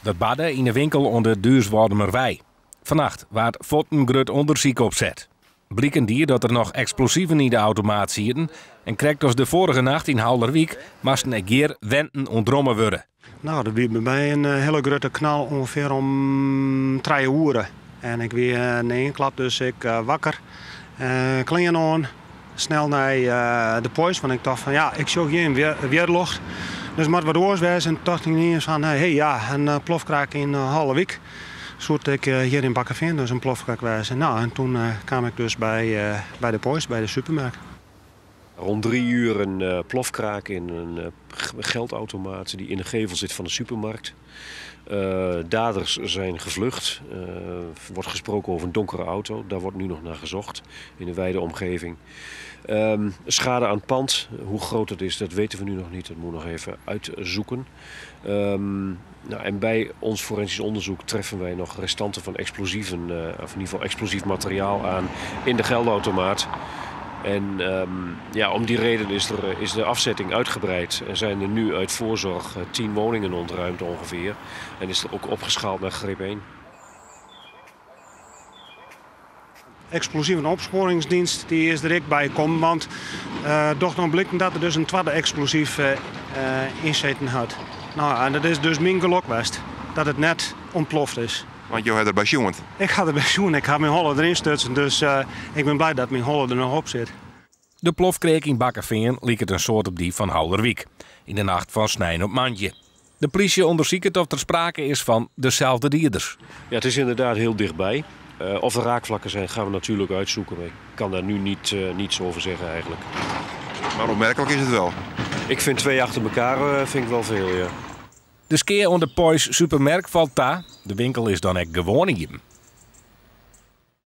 Dat badde in de winkel onder Duurswormerwei. Vannacht werd een groot onderzoek opzet. Blikken die dat er nog explosieven in de automaat zitten en kreeg dus de vorige nacht in Houderwijk moesten een keer wenten ontdrommen worden. Nou, dat was bij mij een hele grote knal ongeveer om 3 uur. En ik weer in één klap dus ik wakker, klingen aan, snel naar de post, want ik dacht van ja, ik zoek geen weerlucht. Dus maar wat oors was en dacht ik ineens van hey ja, een plofkraak in Houderwijk. Zodat ik hier in Bakkerveen dus een plofkraak was. Nou, en toen kwam ik dus bij de post, bij de supermarkt. Rond 3 uur een plofkraak in een geldautomaat die in de gevel zit van de supermarkt. Daders zijn gevlucht. Er wordt gesproken over een donkere auto. Daar wordt nu nog naar gezocht in de wijde omgeving. Schade aan het pand. Hoe groot het is, dat weten we nu nog niet. Dat moeten we nog even uitzoeken. Nou, en bij ons forensisch onderzoek treffen wij nog restanten van explosieven, of in ieder geval explosief materiaal aan in de geldautomaat. En ja, om die reden is de afzetting uitgebreid. Er zijn er nu uit voorzorg 10 woningen ontruimd ongeveer. En is er ook opgeschaald naar greep 1. Explosieve opsporingsdienst die is direct bij komen, want toch nog blikken dat er dus een tweede explosief inzeten had. Nou, en dat is dus mijn geluk geweest, dat het net ontploft is. Want je had erbij sjoend. Ik ga erbij zoen, ik ga mijn holle erin stutsen, dus ik ben blij dat mijn holle er nog op zit. De plofkreek in Bakkerveen liep het een soort op die van Houderwijk. In de nacht van snijn op mandje. De politie onderzoekt of er sprake is van dezelfde dierders. Ja, het is inderdaad heel dichtbij. Of er raakvlakken zijn, gaan we natuurlijk uitzoeken. Ik kan daar nu niets over zeggen eigenlijk. Maar opmerkelijk is het wel. Ik vind 2 achter elkaar vind ik wel veel, ja. De skeer onder Poys supermerk valt daar. De winkel is dan echt gewoon in.